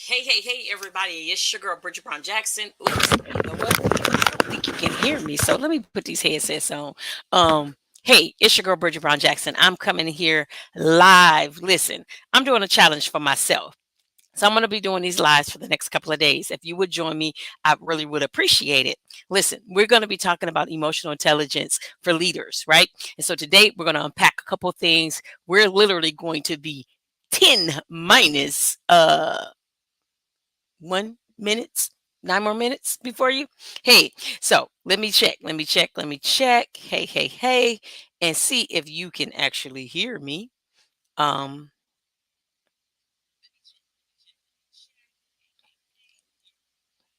Hey, everybody. It's your girl, Bridget Brown Jackson. Oops, you know what? I don't think you can hear me. So let me put these headsets on. Hey, it's your girl, Bridget Brown Jackson. I'm coming here live. Listen, I'm doing a challenge for myself. So I'm going to be doing these lives for the next couple of days. If you would join me, I really would appreciate it. Listen, we're going to be talking about emotional intelligence for leaders, right? And so today we're going to unpack a couple of things. We're literally going to be 10 minus 1 minutes, 9 more minutes before you. Hey, so let me check. Hey, and see if you can actually hear me. Um,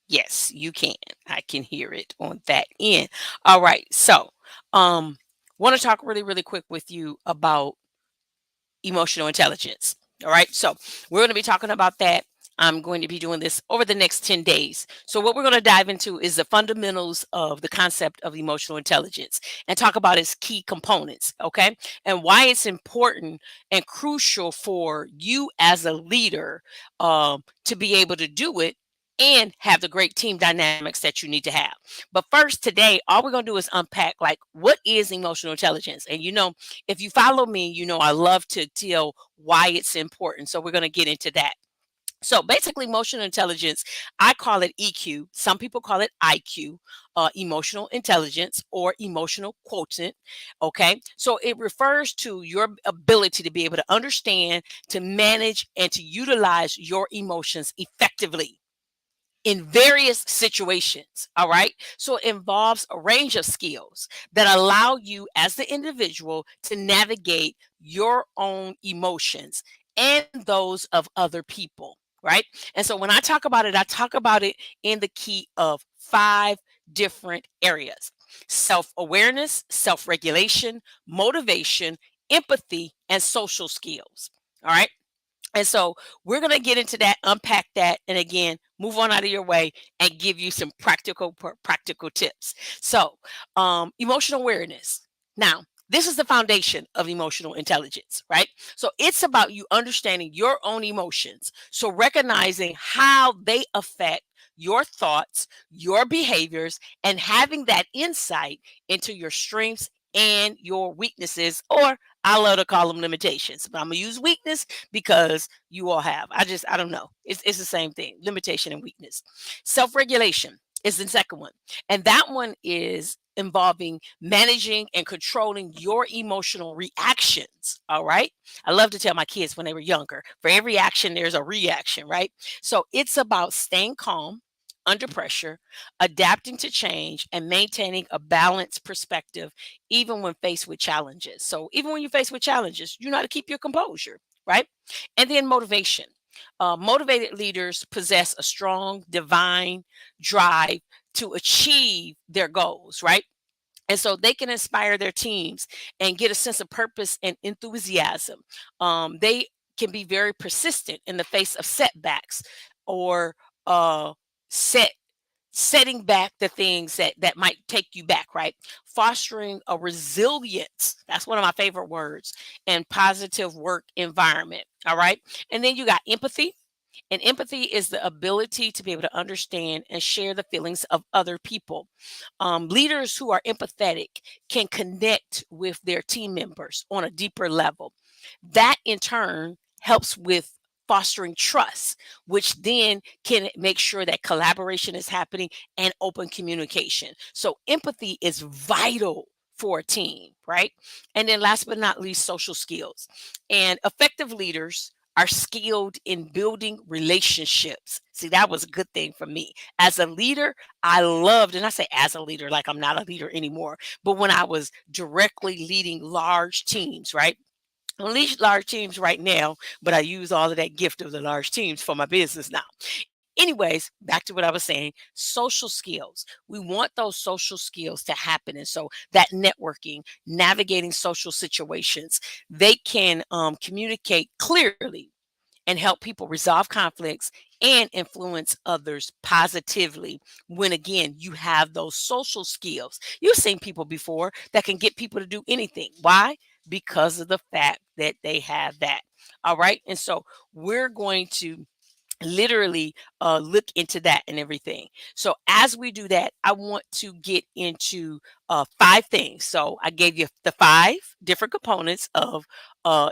yes, you can. I can hear it on that end. All right. So, um, want to talk really quick with you about emotional intelligence. All right. So we're going to be talking about that. I'm going to be doing this over the next 10 days. So, what we're going to dive into is the fundamentals of the concept of emotional intelligence and talk about its key components. Okay. And why it's important and crucial for you as a leader to be able to do it and have the great team dynamics that you need to have. But first, today, all we're going to do is unpack like what is emotional intelligence. And if you follow me, I love to tell why it's important. So we're going to get into that. So basically, emotional intelligence, I call it EQ. Some people call it IQ, emotional intelligence or emotional quotient. Okay. So it refers to your ability to be able to understand, to manage, and to utilize your emotions effectively in various situations. All right. So it involves a range of skills that allow you as the individual to navigate your own emotions and those of other people. Right. And so when I talk about it, I talk about it in the key of five different areas: self awareness, self regulation, motivation, empathy, and social skills. All right. And so we're going to get into that, unpack that, and again, move on out of your way and give you some practical tips. So, emotional awareness. Now, this is the foundation of emotional intelligence, right? So it's about you understanding your own emotions. So recognizing how they affect your thoughts, your behaviors, and having that insight into your strengths and your weaknesses, or I love to call them limitations, but I'm gonna use weakness because you all have. I don't know. It's the same thing. Limitation and weakness. Self-regulation is the second one. And that one is involving managing and controlling your emotional reactions. All right. I love to tell my kids when they were younger, for every action, there's a reaction, right? So it's about staying calm under pressure, adapting to change, and maintaining a balanced perspective, even when faced with challenges. So even when you're faced with challenges, you know how to keep your composure, right? And then motivation. Motivated leaders possess a strong divine drive to achieve their goals, right? And so they can inspire their teams and get a sense of purpose and enthusiasm. They can be very persistent in the face of setbacks or uh, set setting back the things that might take you back, right? Fostering a resilience, that's one of my favorite words, and positive work environment. All right. And then you got empathy. And empathy is the ability to be able to understand and share the feelings of other people. Leaders who are empathetic can connect with their team members on a deeper level. That in turn helps with fostering trust, which then can make sure that collaboration is happening and open communication. So empathy is vital for a team, right? And then last but not least, social skills. And effective leaders are skilled in building relationships. See, that was a good thing for me. As a leader, I loved, and I say as a leader, like I'm not a leader anymore, but when I was directly leading large teams, right? I don't lead large teams right now, but I use all of that gift of the large teams for my business now. Anyways, back to what I was saying, social skills. We want those social skills to happen. And so that networking, navigating social situations, they can communicate clearly and help people resolve conflicts and influence others positively when again you have those social skills. You've seen people before that can get people to do anything. Why? Because of the fact that they have that. All right. And so we're going to literally look into that and everything. So as we do that, I want to get into five things. So I gave you the five different components of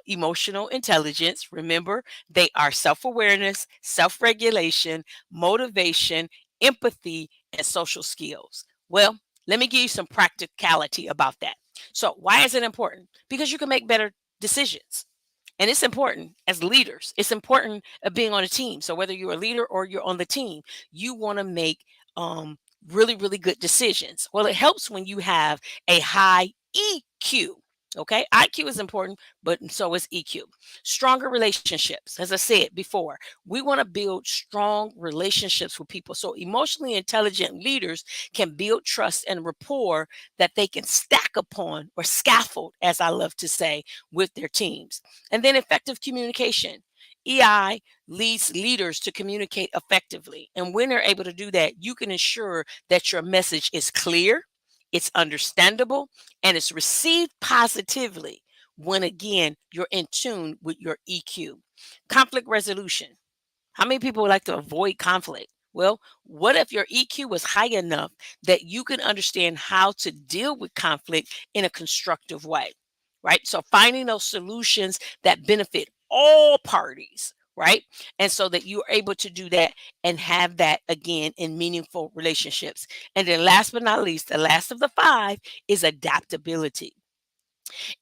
emotional intelligence. Remember, they are self-awareness, self-regulation, motivation, empathy, and social skills. Well, let me give you some practicality about that. So why is it important? Because you can make better decisions. And it's important as leaders. It's important being on a team. So whether you're a leader or you're on the team, you want to make really, really good decisions. Well, it helps when you have a high EQ. Okay, IQ is important, but so is EQ. Stronger relationships. As I said before, we want to build strong relationships with people. So emotionally intelligent leaders can build trust and rapport that they can stack upon or scaffold, as I love to say, with their teams. And then effective communication. EI leads leaders to communicate effectively. And when they're able to do that, you can ensure that your message is clear, it's understandable, and it's received positively when, again, you're in tune with your EQ. Conflict resolution. How many people would like to avoid conflict? Well, what if your EQ was high enough that you can understand how to deal with conflict in a constructive way, right? So finding those solutions that benefit all parties, right? And so that you're able to do that and have that again in meaningful relationships. And then last but not least, the last of the five is adaptability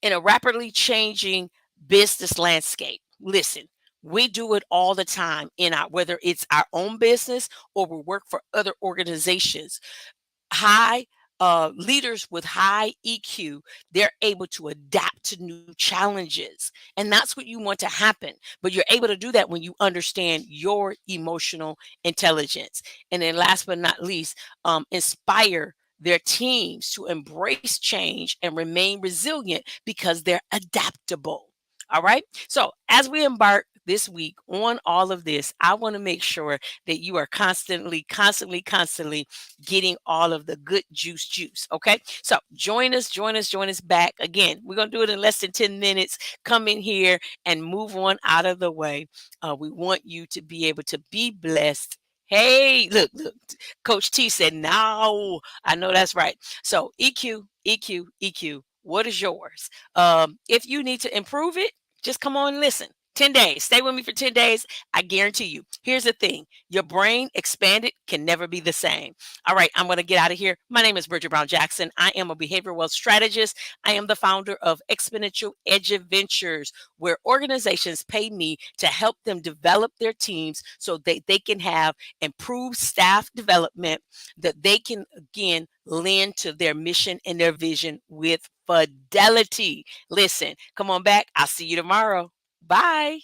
in a rapidly changing business landscape. Listen, we do it all the time in our whether it's our own business or we work for other organizations. High leaders with high EQ, they're able to adapt to new challenges. And that's what you want to happen. But you're able to do that when you understand your emotional intelligence. And then last but not least, inspire their teams to embrace change and remain resilient because they're adaptable. All right. So as we embark this week on all of this, I want to make sure that you are constantly getting all of the good juice. Okay. So join us back. Again, we're going to do it in less than 10 minutes. Come in here and move on out of the way. We want you to be able to be blessed. Hey, look. Coach T said, no, I know that's right. So EQ. What is yours? If you need to improve it, just come on and listen. 10 days. Stay with me for 10 days. I guarantee you. Here's the thing your brain expanded can never be the same. All right, I'm going to get out of here. My name is Bridget Brown Jackson. I am a behavioral wealth strategist. I am the founder of Exponential Edge Ventures, where organizations pay me to help them develop their teams so they can have improved staff development, that they can, again, lend to their mission and their vision with fidelity. Listen, come on back. I'll see you tomorrow. Bye.